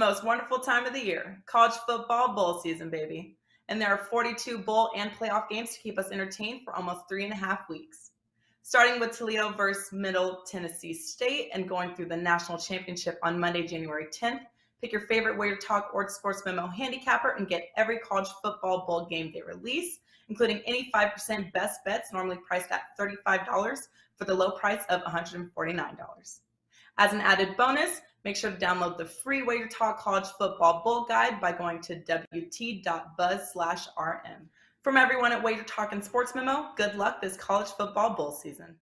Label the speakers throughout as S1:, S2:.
S1: most wonderful time of the year, college football bowl season, baby. And there are 42 bowl and playoff games to keep us entertained for almost 3.5 weeks. Starting with Toledo versus Middle Tennessee State and going through the national championship on Monday, January 10th, pick your favorite WagerTalk or Sports Memo handicapper and get every college football bowl game day release, including any 5% best bets normally priced at $35 for the low price of $149. As an added bonus, make sure to download the free WagerTalk College Football Bowl Guide by going to wt.buzz/rm. From everyone at WagerTalk and Sports Memo, good luck this college football bowl season.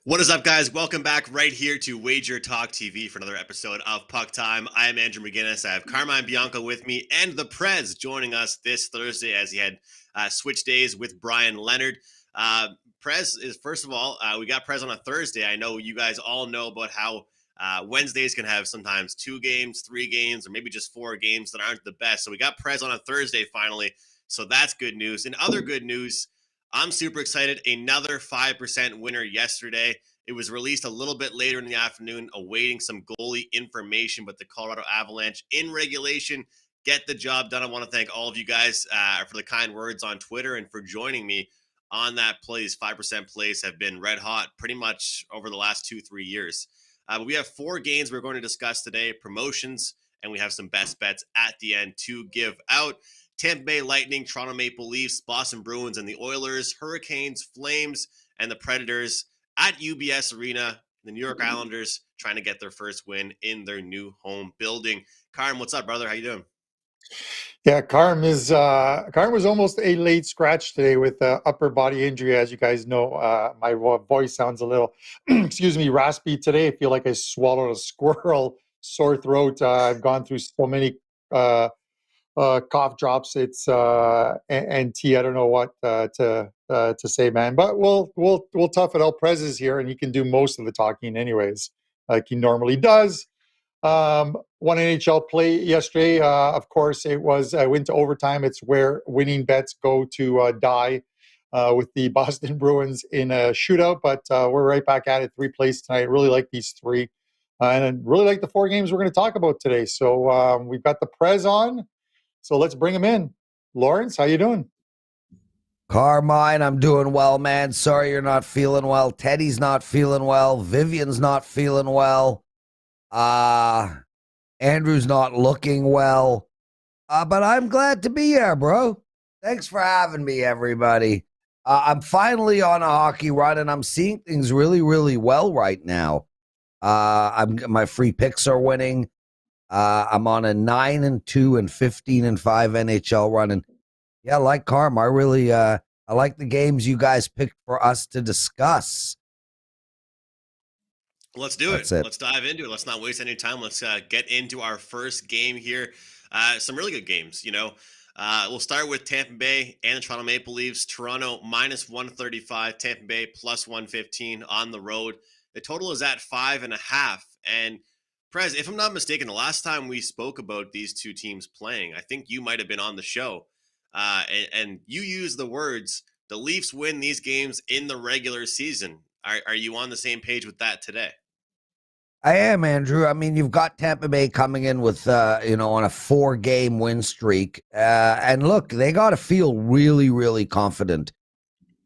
S2: What is up, guys? Welcome back right here to WagerTalk TV for another episode of Puck Time. I am Andrew McInnis. I have Carmine and Bianco with me and the Prez joining us this Thursday as he had switch days with Brian Leonard. Prez is, first of all, we got Prez on a Thursday. I know you guys all know about how Wednesdays can have sometimes 2 games, 3 games, or maybe just 4 games that aren't the best. So we got Prez on a Thursday finally. So that's good news. And other good news, I'm super excited. Another 5% winner yesterday. It was released a little bit later in the afternoon, awaiting some goalie information, but the Colorado Avalanche in regulation get the job done. I want to thank all of you guys for the kind words on Twitter and for joining me on that play. These 5% plays have been red hot pretty much over the last 2-3 years. But we have 4 games we're going to discuss today, promotions, and we have some best bets at the end to give out. Tampa Bay Lightning, Toronto Maple Leafs, Boston Bruins, and the Oilers, Hurricanes, Flames, and the Predators at UBS Arena. The New York Islanders trying to get their first win in their new home building. Carm, what's up, brother? How you doing?
S3: Yeah, Carm was almost a late scratch today with upper body injury. As you guys know, my voice sounds a little, excuse me, raspy today. I feel like I swallowed a squirrel, sore throat. I've gone through so many cough drops. It's and tea. I don't know what to say, man. But we'll tough it out. Prez is here, and he can do most of the talking, anyways, like he normally does. One NHL play yesterday. Of course, it was went to overtime. It's where winning bets go to die with the Boston Bruins in a shootout. But we're right back at it. 3 plays tonight. Really like these 3, and I really like the 4 games we're going to talk about today. So we've got the Prez on. So let's bring him in. Lawrence, how you doing?
S4: Carmine, I'm doing well, man. Sorry you're not feeling well. Teddy's not feeling well. Vivian's not feeling well. Andrew's not looking well. But I'm glad to be here, bro. Thanks for having me, everybody. I'm finally on a hockey run, and I'm seeing things really, really well right now. My free picks are winning. I'm on a 9-2 and 15-5 NHL run, and yeah, like Carm, I really I like the games you guys picked for us to discuss.
S2: Let's do it. Let's dive into it. Let's not waste any time. Let's get into our first game here. Some really good games, you know. We'll start with Tampa Bay and the Toronto Maple Leafs. Toronto -135, Tampa Bay +115 on the road. The total is at 5.5, and Prez, if I'm not mistaken, the last time we spoke about these two teams playing, I think you might have been on the show, and you used the words, the Leafs win these games in the regular season. Are you on the same page with that today?
S4: I am, Andrew. I mean, you've got Tampa Bay coming in with, on a 4-game win streak. And look, they got to feel really, really confident.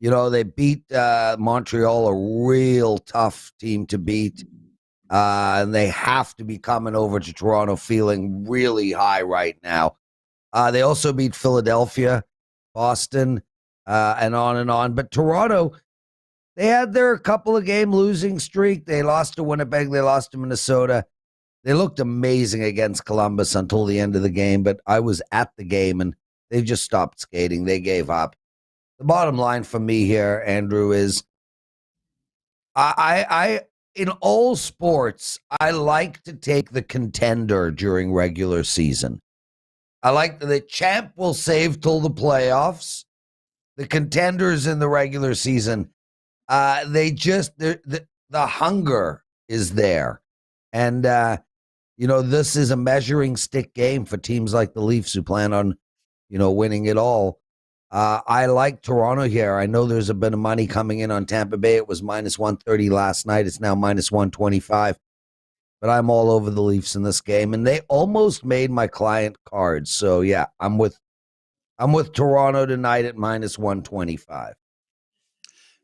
S4: You know, they beat Montreal, a real tough team to beat. And they have to be coming over to Toronto feeling really high right now. They also beat Philadelphia, Boston, and on. But Toronto, they had their couple of game losing streak. They lost to Winnipeg. They lost to Minnesota. They looked amazing against Columbus until the end of the game. But I was at the game, and they just stopped skating. They gave up. The bottom line for me here, Andrew, is I in all sports, I like to take the contender during regular season. I like the champ will save till the playoffs. The contenders in the regular season, the hunger is there. And, this is a measuring stick game for teams like the Leafs who plan on, winning it all. I like Toronto here. I know there's a bit of money coming in on Tampa Bay. It was minus 130 last night. It's now minus 125. But I'm all over the Leafs in this game, and they almost made my client cards. So yeah, I'm with Toronto tonight at minus 125.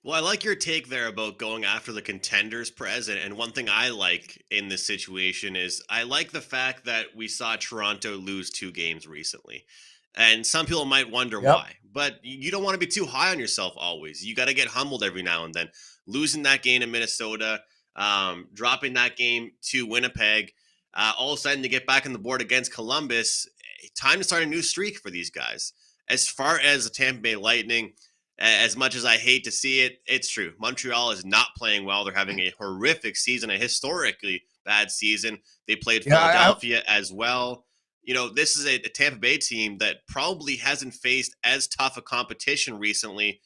S2: Well, I like your take there about going after the contenders, Prez. And one thing I like in this situation is I like the fact that we saw Toronto lose 2 games recently. And some people might wonder why, but you don't want to be too high on yourself always. You got to get humbled every now and then. Losing that game in Minnesota, dropping that game to Winnipeg, all of a sudden to get back on the board against Columbus, time to start a new streak for these guys. As far as the Tampa Bay Lightning, as much as I hate to see it, it's true. Montreal is not playing well. They're having a horrific season, a historically bad season. They played Philadelphia as well. You know, this is a Tampa Bay team that probably hasn't faced as tough a competition recently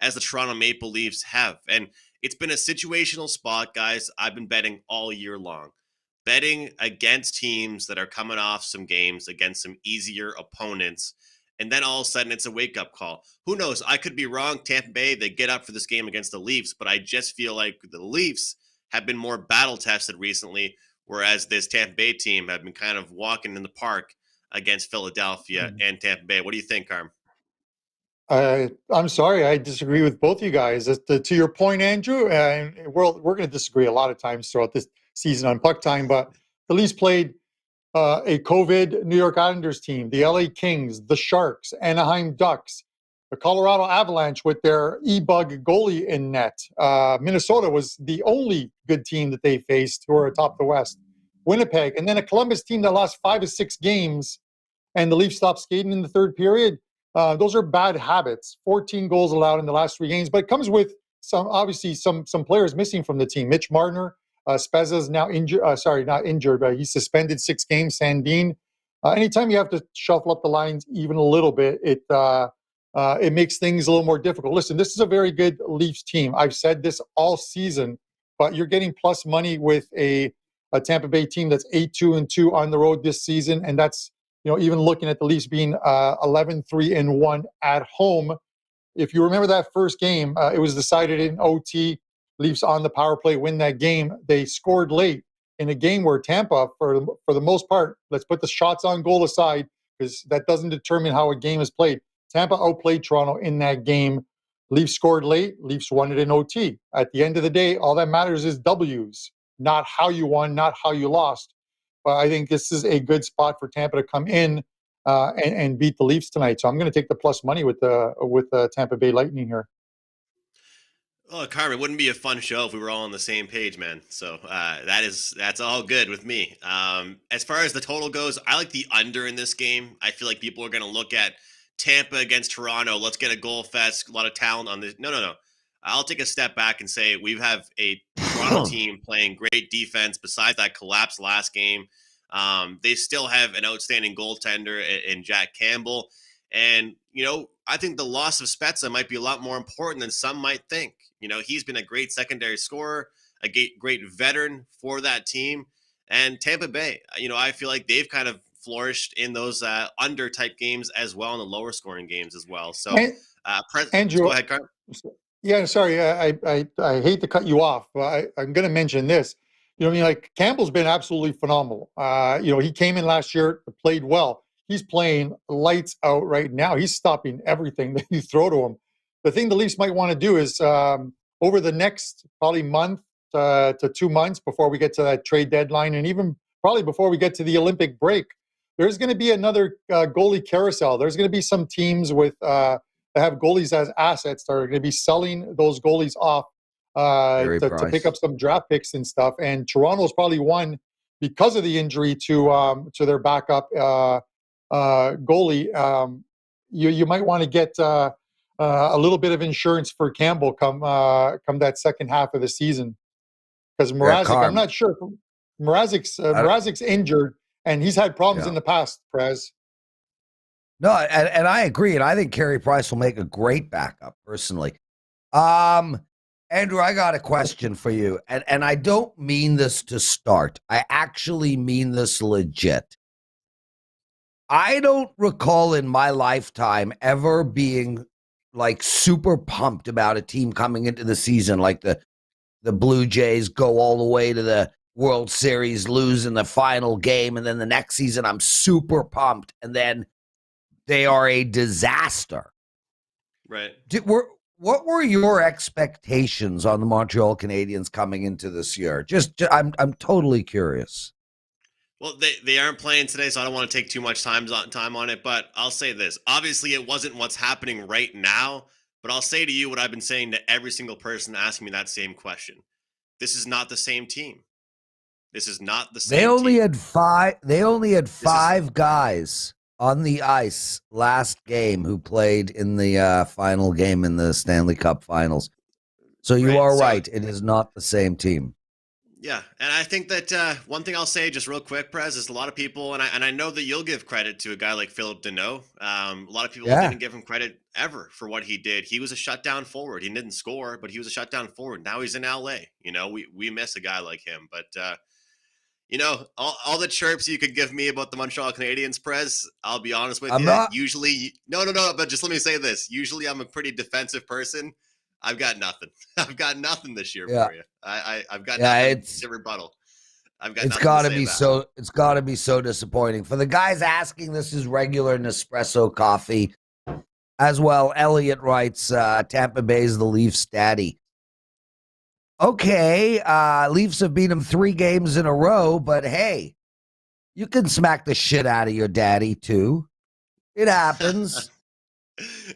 S2: as the Toronto Maple Leafs have. And it's been a situational spot, guys. I've been betting all year long. Betting against teams that are coming off some games against some easier opponents. And then all of a sudden, it's a wake-up call. Who knows? I could be wrong. Tampa Bay, they get up for this game against the Leafs, but I just feel like the Leafs have been more battle-tested recently, whereas this Tampa Bay team have been kind of walking in the park against Philadelphia and Tampa Bay. What do you think, Carm?
S3: I'm sorry, I disagree with both you guys. To your point, Andrew, and we're going to disagree a lot of times throughout this season on Puck Time, but the Leafs played a COVID New York Islanders team, the LA Kings, the Sharks, Anaheim Ducks, the Colorado Avalanche with their E-Bug goalie in net. Minnesota was the only good team that they faced who are atop the West. Winnipeg, and then a Columbus team that lost 5 of 6 games, and the Leafs stopped skating in the third period. Those are bad habits. 14 goals allowed in the last 3 games, but it comes with some players missing from the team. Mitch Marner, Spezza's now injured. Not injured, but he's suspended 6 games. Sandin. Anytime you have to shuffle up the lines even a little bit, it makes things a little more difficult. Listen, this is a very good Leafs team. I've said this all season, but you're getting plus money with a Tampa Bay team that's 8-2-2 on the road this season, and that's, you know, even looking at the Leafs being 11-3-1 at home. If you remember that first game, it was decided in OT. Leafs on the power play win that game. They scored late in a game where Tampa, for the most part, let's put the shots on goal aside because that doesn't determine how a game is played. Tampa outplayed Toronto in that game. Leafs scored late. Leafs won it in OT. At the end of the day, all that matters is W's, not how you won, not how you lost. But I think this is a good spot for Tampa to come in and beat the Leafs tonight. So I'm going to take the plus money with the Tampa Bay Lightning here.
S2: Oh, Carmen, it wouldn't be a fun show if we were all on the same page, man. So that's all good with me. As far as the total goes, I like the under in this game. I feel like people are going to look at Tampa against Toronto. Let's get a goal fest, a lot of talent on this. No. I'll take a step back and say we have a Toronto team playing great defense besides that collapse last game. They still have an outstanding goaltender in Jack Campbell. And, you know, I think the loss of Spezza might be a lot more important than some might think. You know, he's been a great secondary scorer, a great veteran for that team. And Tampa Bay, you know, I feel like they've kind of flourished in those under type games as well, in the lower scoring games as well. So,
S3: Andrew,
S2: go ahead, Carl.
S3: Yeah, sorry, I hate to cut you off, but I'm going to mention this. You know, I mean, like Campbell's been absolutely phenomenal. You know, he came in last year, played well. He's playing lights out right now. He's stopping everything that you throw to him. The thing the Leafs might want to do is over the next probably month to 2 months before we get to that trade deadline, and even probably before we get to the Olympic break, there's going to be another goalie carousel. There's going to be some teams with that have goalies as assets that are going to be selling those goalies off to pick up some draft picks and stuff. And Toronto's probably one because of the injury to their backup goalie. You might want to get a little bit of insurance for Campbell come that second half of the season, because Mrazek, I'm not sure. Mrazek's injured, and he's had problems in the past, Prez.
S4: No, and I agree, and I think Carey Price will make a great backup, personally. Andrew, I got a question for you, and I don't mean this to start. I actually mean this legit. I don't recall in my lifetime ever being like super pumped about a team coming into the season, like the Blue Jays go all the way to the World Series, lose in the final game, and then the next season I'm super pumped, and then they are a disaster.
S2: Right.
S4: What were your expectations on the Montreal Canadiens coming into this year? I'm totally curious.
S2: Well, they aren't playing today, so I don't want to take too much time on it, but I'll say this. Obviously, it wasn't what's happening right now, but I'll say to you what I've been saying to every single person asking me that same question. This is not the same team. This is not the same
S4: team. They only had five guys on the ice last game who played in the final game in the Stanley Cup Finals. So you are right. It is not the same team.
S2: Yeah, and I think that one thing I'll say just real quick, Prez, is a lot of people, and I know that you'll give credit to a guy like Philip Deneau. A lot of people didn't give him credit ever for what he did. He was a shutdown forward. He didn't score, but he was a shutdown forward. Now he's in LA. We miss a guy like him. But, all the chirps you could give me about the Montreal Canadiens, Prez, I'll be honest with you. Usually, no, but just let me say this. Usually I'm a pretty defensive person. I've got nothing. I've got nothing this year for you. I've got nothing to rebuttal. It's got to
S4: be so disappointing for the guys asking. This is regular Nespresso coffee, as well. Elliot writes, Tampa Bay's the Leafs daddy. Okay, Leafs have beat them 3 games in a row, but hey, you can smack the shit out of your daddy too. It happens.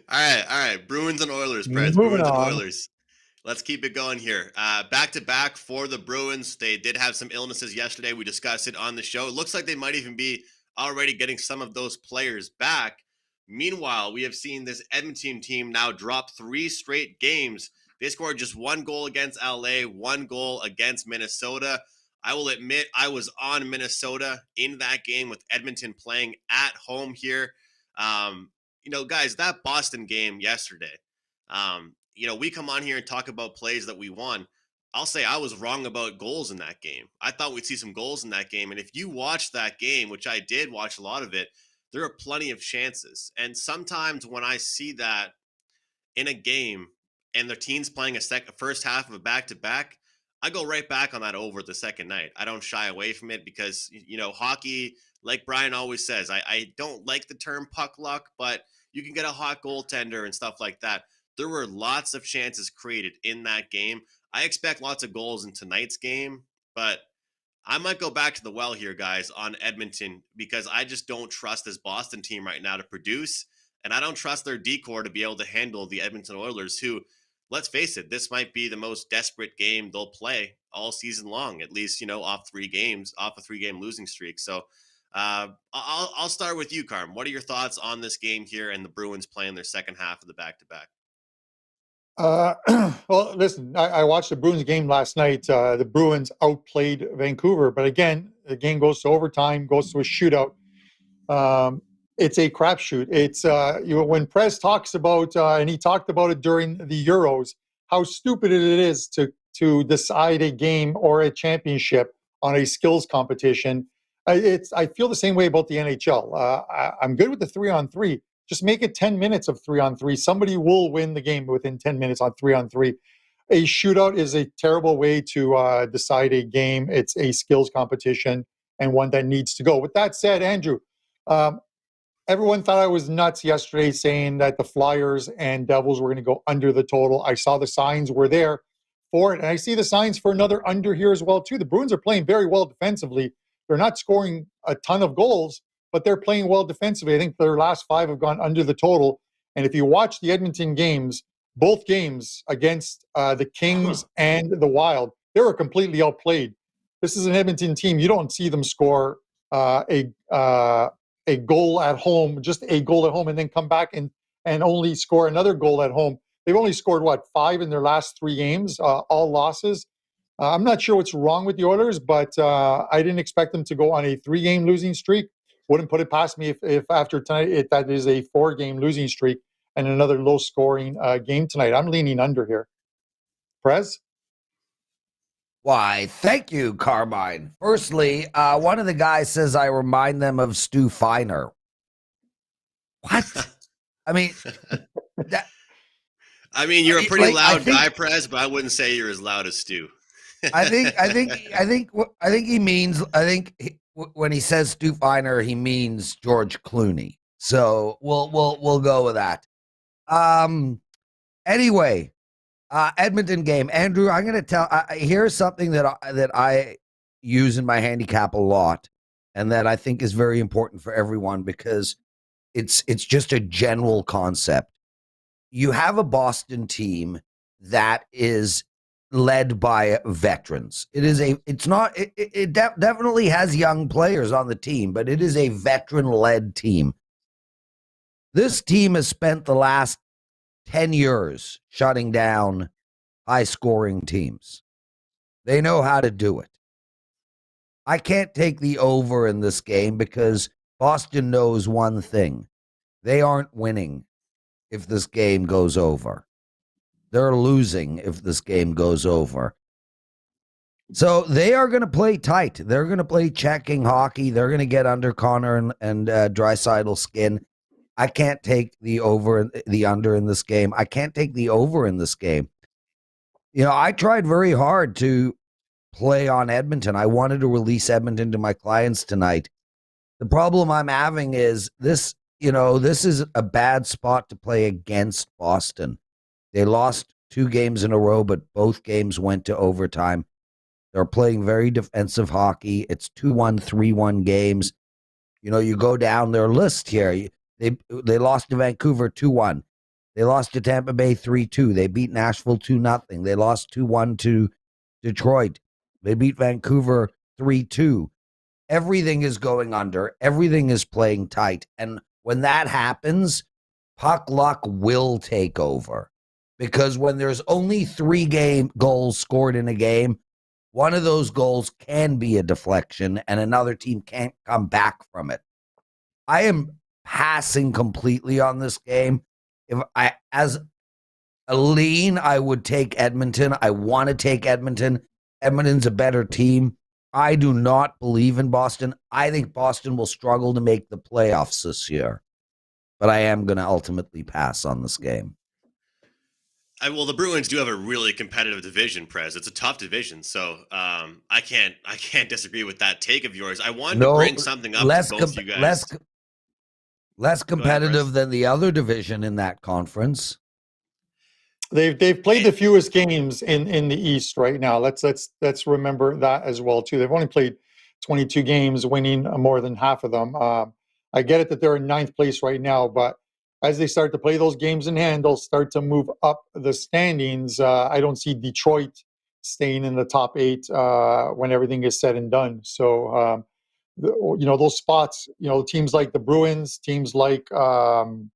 S2: All right. Bruins and Oilers, Prez. Bruins and Oilers. Let's keep it going here. Back-to-back for the Bruins. They did have some illnesses yesterday. We discussed it on the show. It looks like they might even be already getting some of those players back. Meanwhile, we have seen this Edmonton team now drop 3 straight games. They scored just 1 goal against LA, 1 goal against Minnesota. I will admit I was on Minnesota in that game with Edmonton playing at home here. Guys, that Boston game yesterday, we come on here and talk about plays that we won. I'll say I was wrong about goals in that game. I thought we'd see some goals in that game. And if you watch that game, which I did watch a lot of it, there are plenty of chances. And sometimes when I see that in a game and the team's playing a first half of a back-to-back, I go right back on that over the second night. I don't shy away from it because, hockey, like Brian always says, I don't like the term puck luck, but you can get a hot goaltender and stuff like that. There were lots of chances created in that game. I expect lots of goals in tonight's game, but I might go back to the well here, guys, on Edmonton because I just don't trust this Boston team right now to produce, and I don't trust their decor to be able to handle the Edmonton Oilers, who, let's face it, this might be the most desperate game they'll play all season long, at least, off a 3-game losing streak. So I'll start with you, Carm. What are your thoughts on this game here and the Bruins playing their second half of the back-to-back?
S3: Well, listen, I watched the Bruins game last night. The Bruins outplayed Vancouver, but again, the game goes to overtime, goes to a shootout. It's a crapshoot. It's when Prez talks about, and he talked about it during the Euros, how stupid it is to decide a game or a championship on a skills competition. I feel the same way about the NHL. I'm good with the 3-on-3. Just make it 10 minutes of 3-on-3. Somebody will win the game within 10 minutes on 3-on-3. A shootout is a terrible way to decide a game. It's a skills competition and one that needs to go. With that said, Andrew, everyone thought I was nuts yesterday saying that the Flyers and Devils were going to go under the total. I saw the signs were there for it, and I see the signs for another under here as well, too. The Bruins are playing very well defensively. They're not scoring a ton of goals, but they're playing well defensively. I think their last 5 have gone under the total. And if you watch the Edmonton games, both games against the Kings and the Wild, they were completely outplayed. This is an Edmonton team. You don't see them score a goal at home, just a goal at home, and then come back and only score another goal at home. They've only scored, 5 in their last 3 games, all losses. I'm not sure what's wrong with the Oilers, but I didn't expect them to go on a 3-game losing streak. Wouldn't put it past me if after tonight that is a 4-game losing streak and another low-scoring game tonight. I'm leaning under here. Prez?
S4: Why, thank you, Carmine. Firstly, one of the guys says I remind them of Stu Feiner. What? I mean,
S2: I mean, you're a pretty loud guy, Prez, but I wouldn't say you're as loud as Stu.
S4: I think he means. When he says Stu Feiner, he means George Clooney. So we'll go with that. Anyway, Edmonton game. Andrew, I'm going to tell. Here's something that I use in my handicap a lot, and that I think is very important for everyone because it's just a general concept. You have a Boston team that is led by veterans. It definitely has young players on the team, but it is a veteran-led team. This team has spent the last 10 years shutting down high-scoring teams. They know how to do it. I can't take the over in this game because Boston knows one thing. They aren't winning if this game goes over. They're losing if this game goes over. So they are going to play tight. They're going to play checking hockey. They're going to get under Connor and Draisaitl's skin. I can't take the under in this game. I can't take the over in this game. You know, I tried very hard to play on Edmonton. I wanted to release Edmonton to my clients tonight. The problem I'm having is this, this is a bad spot to play against Boston. They lost 2 games in a row, but both games went to overtime. They're playing very defensive hockey. It's 2-1, 3-1 games. You go down their list here. They lost to Vancouver 2-1. They lost to Tampa Bay 3-2. They beat Nashville 2-0. They lost 2-1 to Detroit. They beat Vancouver 3-2. Everything is going under. Everything is playing tight. And when that happens, puck luck will take over. Because when there's only 3 goals scored in a game, one of those goals can be a deflection and another team can't come back from it. I am passing completely on this game. As a lean, I would take Edmonton. I want to take Edmonton. Edmonton's a better team. I do not believe in Boston. I think Boston will struggle to make the playoffs this year. But I am going to ultimately pass on this game.
S2: Well, the Bruins do have a really competitive division, Prez. It's a tough division, so I can't disagree with that take of yours. I wanted to bring something up to both you guys.
S4: Less competitive than the other division in that conference.
S3: They've played the fewest games in the East right now. Let's remember that as well too. They've only played 22 games, winning more than half of them. I get it that they're in 9th place right now, but as they start to play those games in hand, they'll start to move up the standings. I don't see Detroit staying in the top 8 when everything is said and done. So, those spots, teams like the Bruins, teams like the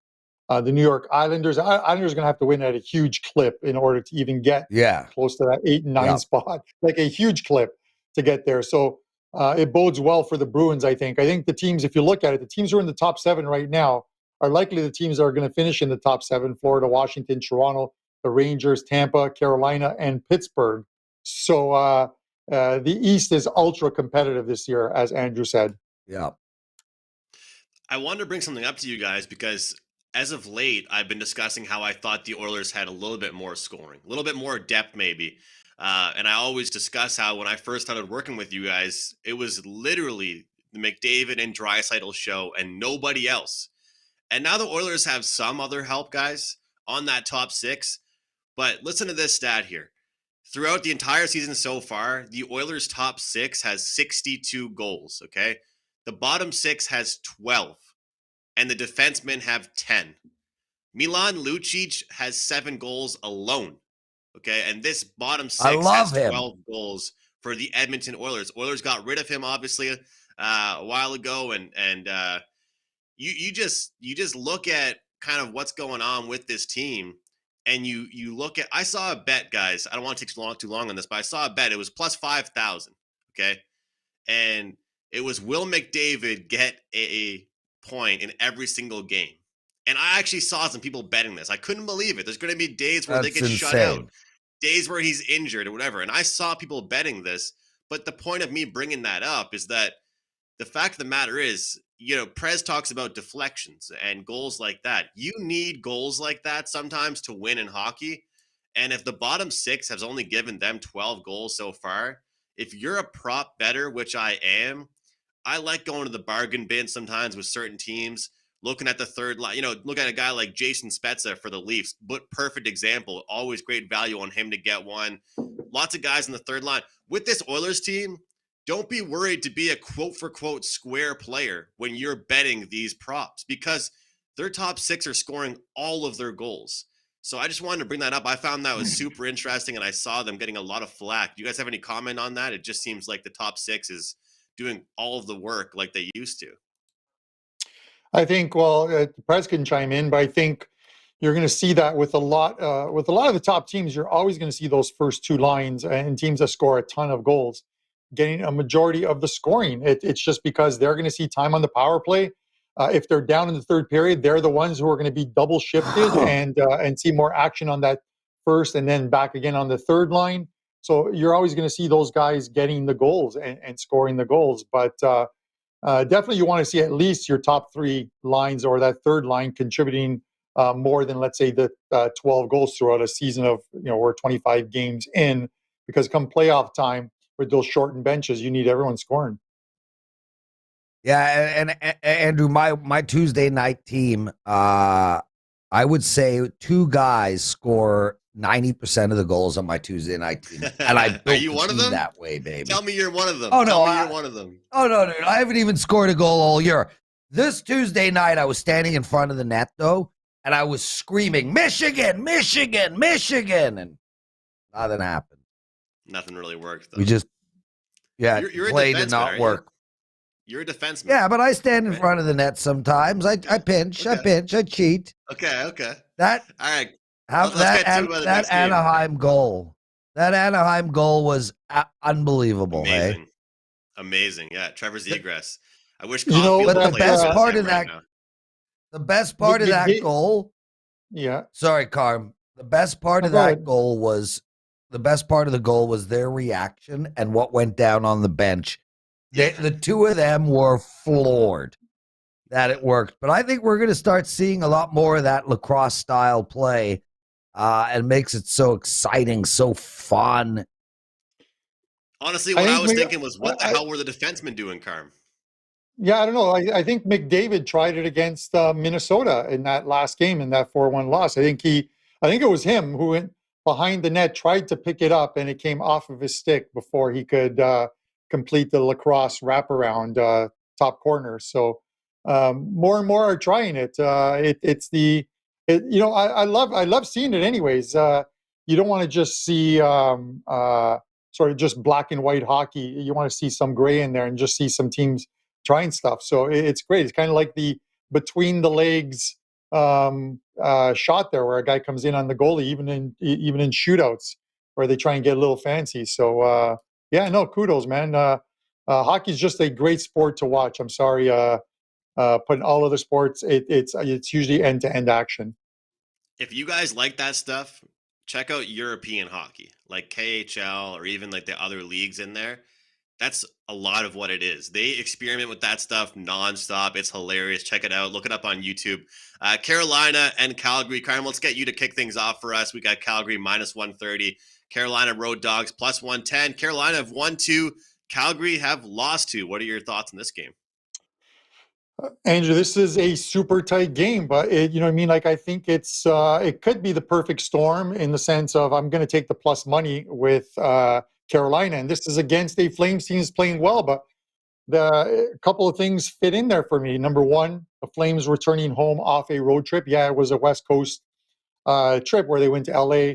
S3: New York Islanders. Islanders are going to have to win at a huge clip in order to even get close to that 8 and 9 spot, like a huge clip to get there. So it bodes well for the Bruins, I think. I think the teams, if you look at it, the teams who are in the top 7 right now are likely the teams that are going to finish in the top 7: Florida, Washington, Toronto, the Rangers, Tampa, Carolina, and Pittsburgh. So the East is ultra competitive this year, as Andrew said.
S4: Yeah.
S2: I wanted to bring something up to you guys because as of late, I've been discussing how I thought the Oilers had a little bit more scoring, a little bit more depth maybe. And I always discuss how when I first started working with you guys, it was literally the McDavid and Draisaitl show and nobody else. And now the Oilers have some other help, guys, on that top 6. But listen to this stat here. Throughout the entire season so far, the Oilers' top 6 has 62 goals, okay? The bottom 6 has 12, and the defensemen have 10. Milan Lucic has 7 goals alone, okay? And this bottom 6 has 12 goals for the Edmonton Oilers. Oilers got rid of him, obviously, a while ago, and you just look at kind of what's going on with this team, and you look at. I saw a bet, guys. I don't want to take too long on this, but I saw a bet. It was plus 5,000. Okay, and it was will McDavid get a point in every single game? And I actually saw some people betting this. I couldn't believe it. There's going to be days where they get shut out, days where he's injured or whatever. And I saw people betting this. But the point of me bringing that up is that the fact of the matter is, Prez talks about deflections and goals like that. You need goals like that sometimes to win in hockey. And if the bottom six has only given them 12 goals so far, if you're a prop better, which I am, I like going to the bargain bin sometimes with certain teams, looking at the third line, look at a guy like Jason Spezza for the Leafs, but perfect example, always great value on him to get one. Lots of guys in the third line. With this Oilers team, don't be worried to be a quote-for-quote square player when you're betting these props because their top six are scoring all of their goals. So I just wanted to bring that up. I found that was super interesting, and I saw them getting a lot of flack. Do you guys have any comment on that? It just seems like the top six is doing all of the work like they used to.
S3: I think, Prez can chime in, but I think you're going to see that with a lot of the top teams. You're always going to see those first two lines and teams that score a ton of goals getting a majority of the scoring. It's just because they're going to see time on the power play. If they're down in the third period, they're the ones who are going to be double shifted and see more action on that first and then back again on the third line. So you're always going to see those guys getting the goals and scoring the goals. But definitely you want to see at least your top three lines or that third line contributing more than, let's say, the 12 goals throughout a season of, we're 25 games in, because come playoff time with those shortened benches, you need everyone scoring.
S4: Yeah, and Andrew, my Tuesday night team, I would say two guys score 90% of the goals on my Tuesday night team, and I built
S2: Are you one of them?
S4: That way, baby.
S2: Tell me you're one of them.
S4: Oh no,
S2: you're one of them.
S4: Oh no, dude, I haven't even scored a goal all year. This Tuesday night, I was standing in front of the net though, and I was screaming, "Michigan, Michigan, Michigan!" and nothing happened.
S2: Nothing really worked though.
S4: We just,
S2: you're
S4: play did not work.
S2: You're a defenseman.
S4: Yeah, but I stand in front of the net sometimes. I pinch, I cheat.
S2: Okay.
S4: That
S2: all right.
S4: That Anaheim goal. That Anaheim goal was unbelievable.
S2: Amazing. Yeah, Trevor Zegras. I wish.
S4: But the best part of that, the best part of that goal.
S3: Yeah.
S4: Sorry, Carm. The best part of that goal was their reaction and what went down on the bench. The two of them were floored that it worked. But I think we're going to start seeing a lot more of that lacrosse style play. And makes it so exciting, so fun.
S2: Honestly, what I was thinking was, what the hell were the defensemen doing, Carm?
S3: Yeah, I don't know. I think McDavid tried it against Minnesota in that last game, in that 4-1 loss. I think it was him who went behind the net, tried to pick it up, and it came off of his stick before he could complete the lacrosse wraparound top corner. So more and more are trying it. I love seeing it anyways. You don't want to just see sort of just black and white hockey. You want to see some gray in there and just see some teams trying stuff. So it's great. It's kind of like the between the legs shot there, where a guy comes in on the goalie, even in shootouts where they try and get a little fancy. So kudos, man. Hockey's just a great sport to watch. I'm sorry. Putting all other sports, it's usually end-to-end action.
S2: If you guys like that stuff, check out European hockey, like KHL or even like the other leagues in there. That's a lot of what it is. They experiment with that stuff nonstop. It's hilarious. Check it out. Look it up on YouTube. Carolina and Calgary. Carmen, let's get you to kick things off for us. We got Calgary -130. Carolina Road Dogs +110. Carolina have won 2. Calgary have lost 2. What are your thoughts on this game?
S3: Andrew, this is a super tight game, but I think it could be the perfect storm in the sense of I'm going to take the plus money with Carolina, and this is against a Flames team that's playing well, but a couple of things fit in there for me. Number one, the Flames returning home off a road trip. Yeah, it was a West Coast trip where they went to LA,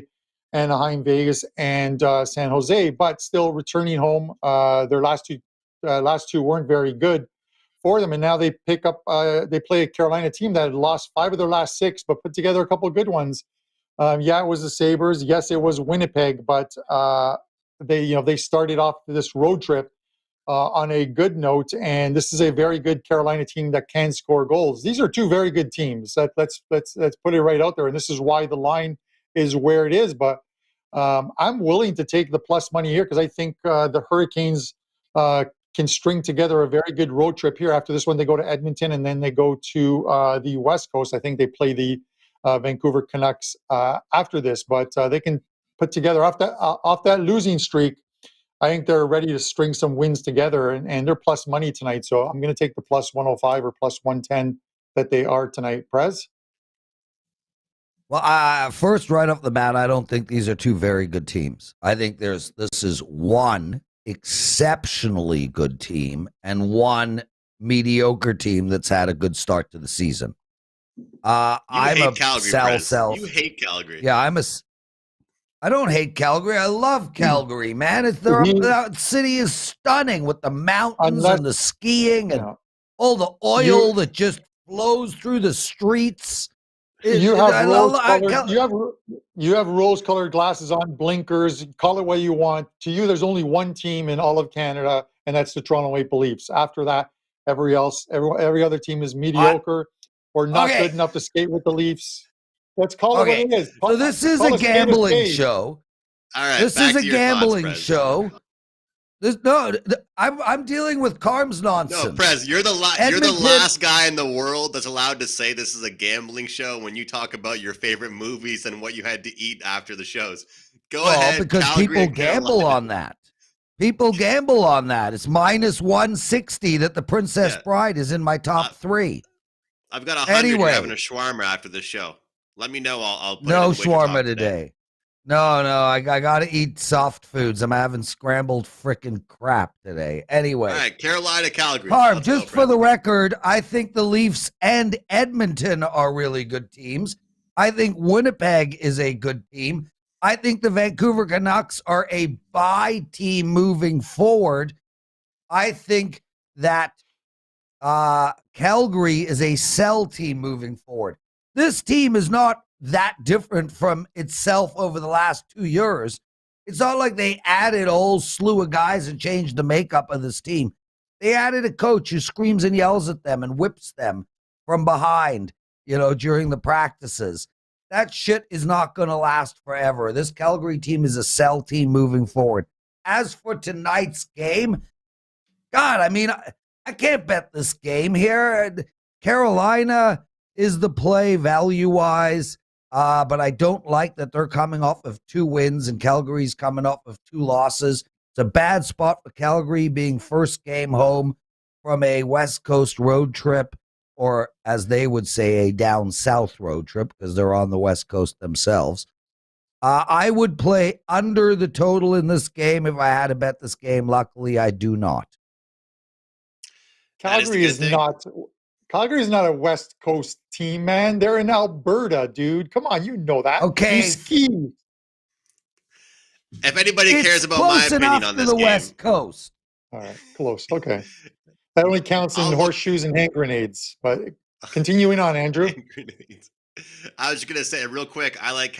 S3: Anaheim, Vegas, and San Jose, but still returning home. Their last two weren't very good for them, and now they pick up. They play a Carolina team that had lost 5 of their last 6, but put together a couple of good ones. It was the Sabres. Yes, it was Winnipeg, but they started off this road trip on a good note, and this is a very good Carolina team that can score goals. These are 2 very good teams. Let's put it right out there, and this is why the line is where it is. But I'm willing to take the plus money here because I think the Hurricanes can string together a very good road trip here. After this one, they go to Edmonton, and then they go to the West Coast. I think they play the Vancouver Canucks after this, but they can put together off that losing streak. I think they're ready to string some wins together, and they're plus money tonight. So I'm going to take the plus 105 or plus 110 that they are tonight. Prez?
S4: Well, first, right off the bat, I don't think these are two very good teams. I think this is one exceptionally good team and one mediocre team that's had a good start to the season. I'm a
S2: Calgary,
S4: sell.
S2: You hate Calgary.
S4: Yeah, I don't hate Calgary. I love Calgary, man. The city is stunning with the mountains and the skiing and all the oil that just flows through the streets.
S3: You have rose-colored glasses on, blinkers. Call it what you want. To you, there's only one team in all of Canada, and that's the Toronto Maple Leafs. After that, every other team is mediocre or not good enough to skate with the Leafs. Let's call it what it is.
S4: So this is a gambling show.
S2: All right,
S4: this is a gambling show. I'm dealing with Carm's nonsense.
S2: No, Prez, you're the last guy in the world that's allowed to say this is a gambling show when you talk about your favorite movies and what you had to eat after the shows. Go ahead,
S4: because
S2: Calgary
S4: people gamble on that. People gamble on that. It's minus 160 that the Princess Bride is in my top 3.
S2: I've got 100
S4: anyway,
S2: having a shawarma after the show. Let me know. I'll put
S4: no
S2: it in
S4: shawarma today. No, I got to eat soft foods. I'm having scrambled frickin' crap today. Anyway.
S2: All right, Carolina, Calgary.
S4: Harm, just for the record, I think the Leafs and Edmonton are really good teams. I think Winnipeg is a good team. I think the Vancouver Canucks are a buy team moving forward. I think that Calgary is a sell team moving forward. This team is not that different from itself over the last 2 years. It's not like they added a whole slew of guys and changed the makeup of this team. They added a coach who screams and yells at them and whips them from behind, during the practices. That shit is not going to last forever. This Calgary team is a sell team moving forward. As for tonight's game, God, I can't bet this game here. Carolina is the play value-wise, but I don't like that they're coming off of 2 wins and Calgary's coming off of 2 losses. It's a bad spot for Calgary being first game home from a West Coast road trip, or as they would say, a down south road trip because they're on the West Coast themselves. I would play under the total in this game if I had to bet this game. Luckily, I do not.
S3: Calgary is not a West Coast team, man. They're in Alberta, dude. Come on, you know that.
S4: Okay.
S3: You ski.
S2: If anybody cares about my opinion on this
S4: game.
S2: It's
S4: West Coast.
S3: All right, close. Okay. That only counts in horseshoes and hand grenades. But continuing on, Andrew.
S2: I was just gonna say real quick. I like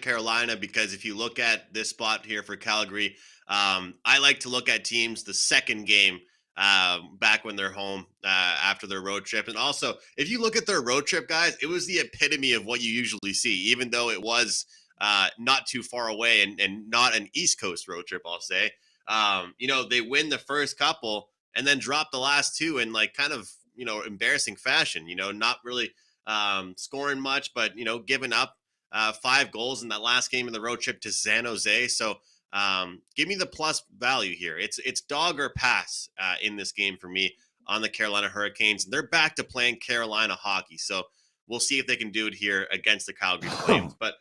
S2: Carolina because if you look at this spot here for Calgary, I like to look at teams the second game back when they're home after their road trip. And also, if you look at their road trip, guys, it was the epitome of what you usually see, even though it was not too far away and not an East Coast road trip, I'll say. They win the first couple and then drop the last 2 in kind of, embarrassing fashion, not really scoring much, but, giving up 5 goals in that last game in the road trip to San Jose. So give me the plus value here. It's dog or pass in this game for me on the Carolina Hurricanes. They're back to playing Carolina hockey. So we'll see if they can do it here against the Calgary Flames. But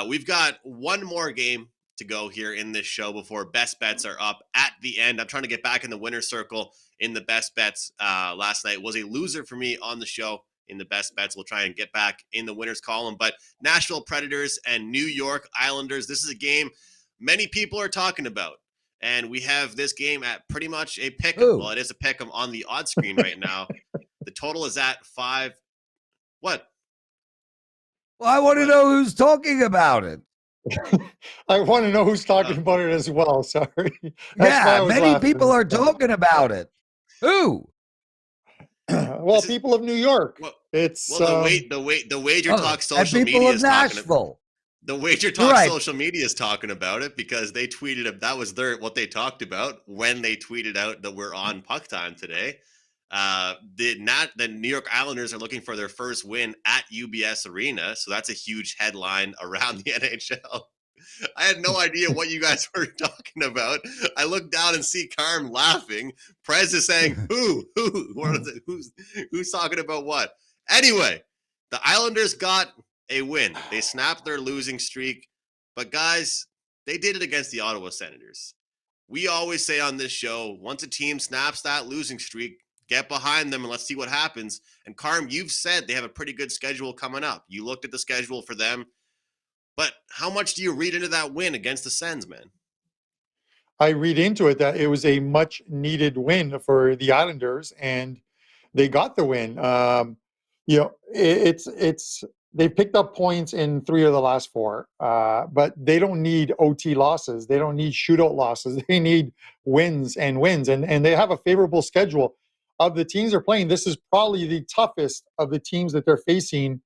S2: we've got one more game to go here in this show before best bets are up at the end. I'm trying to get back in the winner's circle in the best bets. Last night was a loser for me on the show in the best bets. We'll try and get back in the winner's column. But Nashville Predators and New York Islanders, this is a game many people are talking about. And we have this game at pretty much a pick 'em. Well, it is a pick 'em on the odd screen right now. The total is at 5. What?
S4: Well, I want to know who's talking about it.
S3: I want to know who's talking about it as well. Sorry.
S4: Many people are talking about it. Who?
S3: Well, people of New York. The WagerTalk social
S4: and people
S3: media
S4: of Nashville.
S2: The WagerTalk social media is talking about it because they tweeted that was what they talked about when they tweeted out that we're on Puck Time today. The New York Islanders are looking for their first win at UBS Arena, so that's a huge headline around the NHL. I had no idea what you guys were talking about. I look down and see Carm laughing. Prez is saying, who's talking about what? Anyway, the Islanders got a win. They snapped their losing streak. But guys, they did it against the Ottawa Senators. We always say on this show, once a team snaps that losing streak, get behind them and let's see what happens. And Carm, you've said they have a pretty good schedule coming up. You looked at the schedule for them. But how much do you read into that win against the Sens, man?
S3: I read into it that it was a much needed win for the Islanders, and they got the win. They picked up points in 3 of the last 4, but they don't need OT losses. They don't need shootout losses. They need wins, and they have a favorable schedule. Of the teams they're playing, this is probably the toughest of the teams that they're facing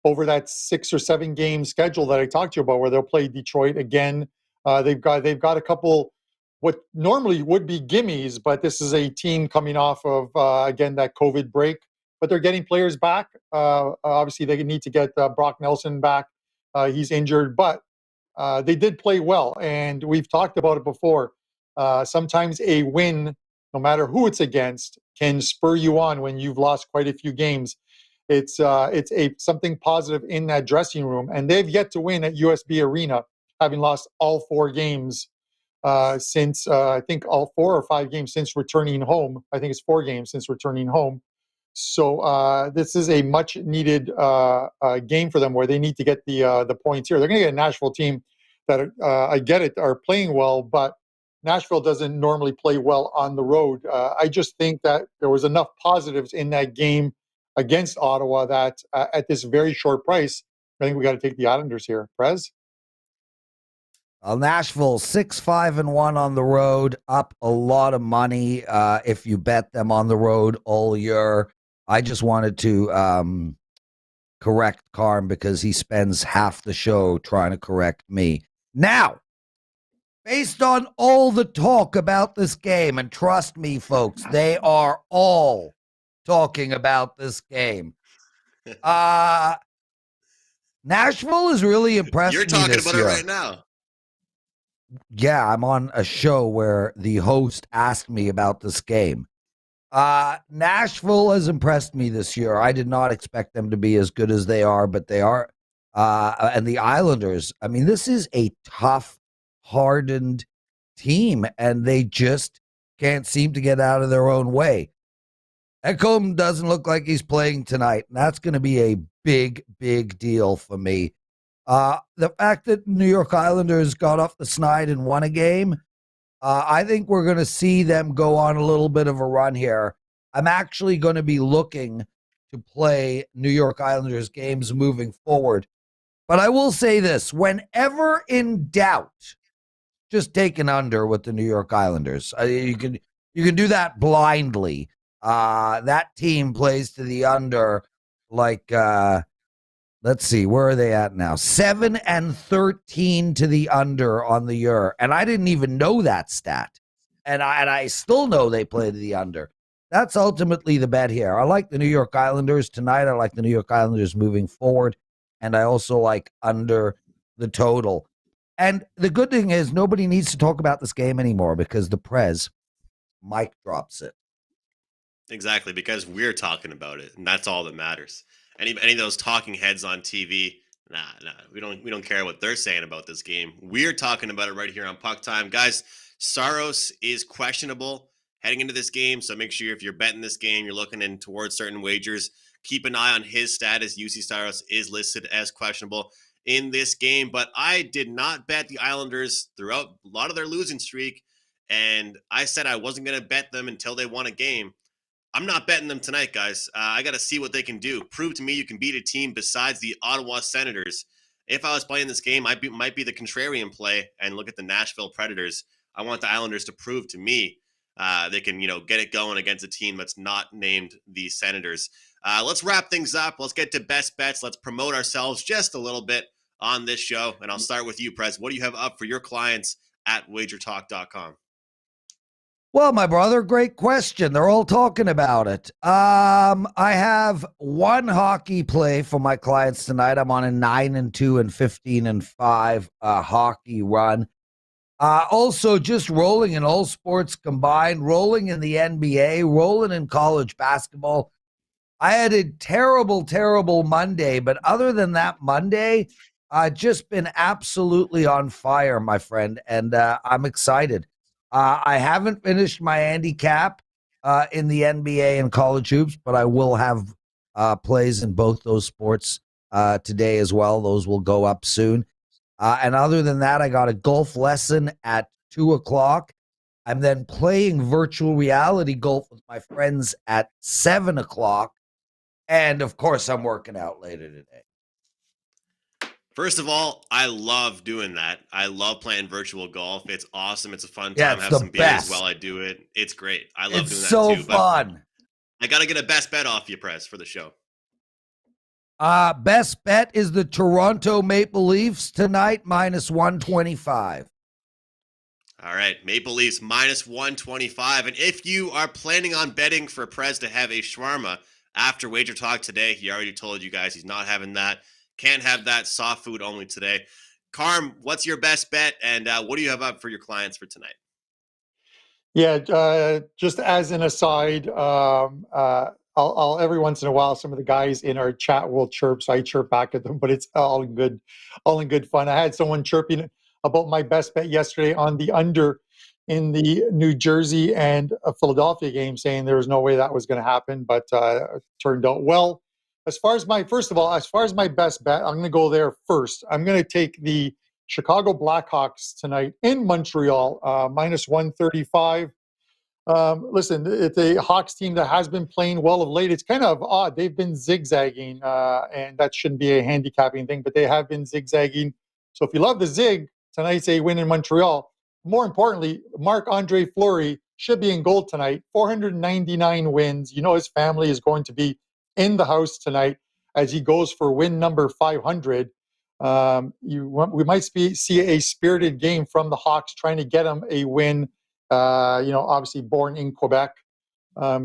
S3: over that 6 or 7 game schedule that I talked to you about, where they'll play Detroit again. They've got a couple what normally would be gimmies, but this is a team coming off of again that COVID break. But they're getting players back. Obviously, they need to get Brock Nelson back. He's injured, but they did play well, and we've talked about it before. Sometimes a win, no matter who it's against, can spur you on when you've lost quite a few games. It's something positive in that dressing room, and they've yet to win at USB Arena, having lost all 4 games since I think all 4 or 5 games since returning home. I think it's 4 games since returning home. So this is a much needed game for them, where they need to get the points here. They're going to get a Nashville team that I get it are playing well, but Nashville doesn't normally play well on the road. I just think that there was enough positives in that game against Ottawa that at this very short price, I think we got to take the Islanders here. Prez?
S4: Well, Nashville 6-5-1 on the road, up a lot of money if you bet them on the road all year. I just wanted to correct Carm because he spends half the show trying to correct me. Now, based on all the talk about this game, and trust me, folks, they are all talking about this game. Nashville is really impressed me this year.
S2: You're talking about it right now.
S4: Yeah, I'm on a show where the host asked me about this game. Nashville has impressed me this year. I did not expect them to be as good as they are, but they are. And the Islanders, I mean, this is a tough, hardened team, and they just can't seem to get out of their own way. Ekholm doesn't look like he's playing tonight, and that's going to be a big, big deal for me. The fact that New York Islanders got off the snide and won a game, I think we're going to see them go on a little bit of a run here. I'm actually going to be looking to play New York Islanders games moving forward. But I will say this, whenever in doubt, just take an under with the New York Islanders. You can do that blindly. That team plays to the under like, let's see, where are they at now? 7-13 to the under on the year. And I didn't even know that stat. And I still know they play to the under. That's ultimately the bet here. I like the New York Islanders tonight. I like the New York Islanders moving forward. And I also like under the total. And the good thing is nobody needs to talk about this game anymore because the Prez, Mike drops it.
S2: Exactly, because we're talking about it, and that's all that matters. Any of those talking heads on TV, nah, we don't care what they're saying about this game. We're talking about it right here on Puck Time. Guys, Saros is questionable heading into this game, so make sure if you're betting this game, you're looking in towards certain wagers, keep an eye on his status. UC Saros is listed as questionable in this game, but I did not bet the Islanders throughout a lot of their losing streak, and I said I wasn't going to bet them until they won a game. I'm not betting them tonight, guys. I got to see what they can do. Prove to me you can beat a team besides the Ottawa Senators. If I was playing this game, I might be the contrarian play and look at the Nashville Predators. I want the Islanders to prove to me they can, get it going against a team that's not named the Senators. Let's wrap things up. Let's get to best bets. Let's promote ourselves just a little bit on this show. And I'll start with you, Prez. What do you have up for your clients at WagerTalk.com?
S4: Well, my brother, great question. They're all talking about it. I have one hockey play for my clients tonight. I'm on a 9-2 and 15-5 hockey run. Also, just rolling in all sports combined, rolling in the NBA, rolling in college basketball. I had a terrible, terrible Monday, but other than that Monday, just been absolutely on fire, my friend, and I'm excited. I haven't finished my handicap in the NBA and college hoops, but I will have plays in both those sports today as well. Those will go up soon. And other than that, I got a golf lesson at 2:00. I'm then playing virtual reality golf with my friends at 7:00. And, of course, I'm working out later today.
S2: First of all, I love doing that. I love playing virtual golf. It's awesome. It's a fun
S4: Yeah,
S2: time.
S4: it's
S2: Have
S4: the
S2: some beers
S4: best.
S2: while I do it. It's great. I love
S4: It's
S2: doing that
S4: so
S2: too.
S4: fun.
S2: But I got to get a best bet off you, Prez, for the show.
S4: Best bet is the Toronto Maple Leafs tonight, -125.
S2: All right, Maple Leafs -125. And if you are planning on betting for Prez to have a shawarma after Wager Talk today, he already told you guys he's not having that. Can't have that, soft food only today. Carm, what's your best bet, and what do you have up for your clients for tonight?
S3: Yeah, just as an aside, I'll every once in a while, some of the guys in our chat will chirp, so I chirp back at them, but it's all in good fun. I had someone chirping about my best bet yesterday on the under in the New Jersey and Philadelphia game, saying there was no way that was going to happen, but it turned out well. As far as my best bet, I'm going to go there first. I'm going to take the Chicago Blackhawks tonight in Montreal, -135. Listen, it's a Hawks team that has been playing well of late. It's kind of odd. They've been zigzagging, and that shouldn't be a handicapping thing, but they have been zigzagging. So if you love the zig, tonight's a win in Montreal. More importantly, Marc-Andre Fleury should be in goal tonight. 499 wins. You know his family is going to be in the house tonight as he goes for win number 500. We might see a spirited game from the Hawks trying to get him a win. Obviously born in Quebec.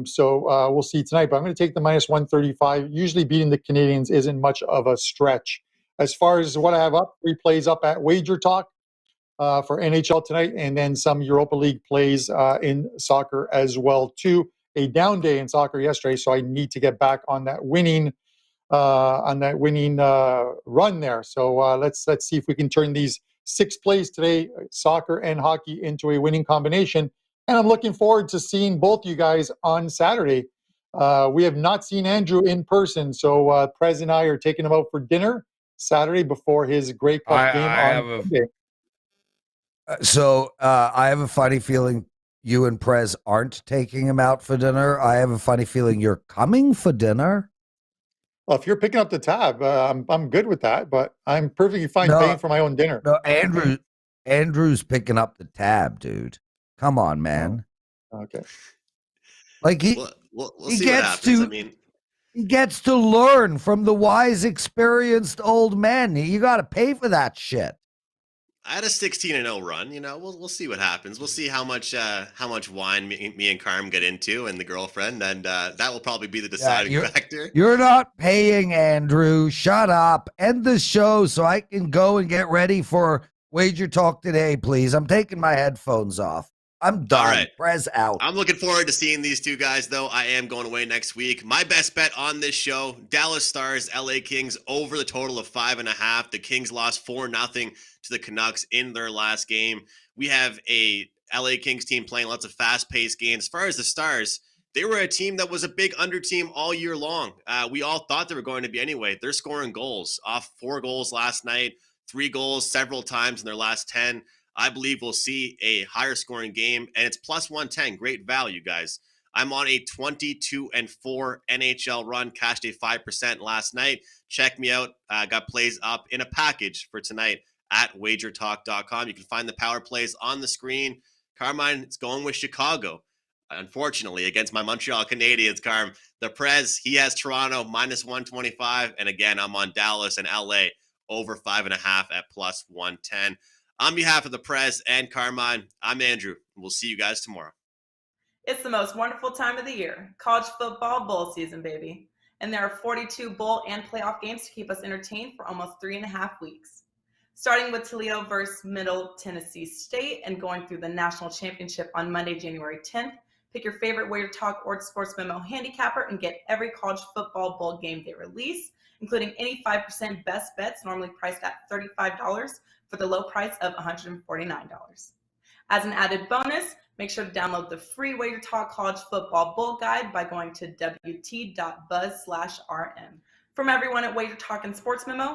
S3: So we'll see tonight. But I'm going to take the -135. Usually beating the Canadians isn't much of a stretch. As far as what I have up, 3 plays up at WagerTalk for NHL tonight, and then some Europa League plays in soccer as well too. A down day in soccer yesterday, so I need to get back on that winning run there. So let's see if we can turn these 6 plays today, soccer and hockey, into a winning combination. And I'm looking forward to seeing both you guys on Saturday. We have not seen Andrew in person, so Prez and I are taking him out for dinner Saturday before his Grey Cup game on Sunday.
S4: So I have a funny feeling you and Prez aren't taking him out for dinner. I have a funny feeling you're coming for dinner.
S3: Well, if you're picking up the tab, I'm good with that, but I'm perfectly fine paying for my own dinner.
S4: No, Andrew's picking up the tab, dude. Come on, man.
S3: Okay.
S4: Like
S2: we'll see what happens.
S4: He gets to learn from the wise, experienced old men. You got to pay for that shit.
S2: I had a 16-0 run. We'll see what happens. We'll see how much wine me and Carm get into, and the girlfriend, and that will probably be the deciding factor.
S4: You're not paying, Andrew. Shut up. End the show so I can go and get ready for Wager Talk today, please. I'm taking my headphones off. I'm done.
S2: All right.
S4: Prez out.
S2: I'm looking forward to seeing these two guys, though. I am going away next week. My best bet on this show, Dallas Stars, LA Kings over the total of 5.5. The Kings lost 4-0 to the Canucks in their last game. We have a LA Kings team playing lots of fast-paced games. As far as the Stars, they were a team that was a big under team all year long. We all thought they were going to be anyway. They're scoring goals, off 4 goals last night, 3 goals several times in their last 10. I believe we'll see a higher scoring game, and it's +110. Great value, guys. I'm on a 22-4 NHL run, cashed a 5% last night. Check me out. Got plays up in a package for tonight at WagerTalk.com. You can find the power plays on the screen. Carmine is going with Chicago, unfortunately, against my Montreal Canadiens. Carm, the Prez, he has Toronto -125, and again, I'm on Dallas and LA over 5.5 at plus 110. On behalf of the Prez and Carmine, I'm Andrew, and we'll see you guys tomorrow.
S1: It's the most wonderful time of the year, college football bowl season, baby. And there are 42 bowl and playoff games to keep us entertained for almost 3.5 weeks. Starting with Toledo versus Middle Tennessee State and going through the national championship on Monday, January 10th, pick your favorite WagerTalk or Sports Memo handicapper and get every college football bowl game day release, including any 5% best bets normally priced at $35 for the low price of $149. As an added bonus, make sure to download the free WagerTalk College Football Bowl Guide by going to wt.buzz/rm. From everyone at WagerTalk and Sports Memo,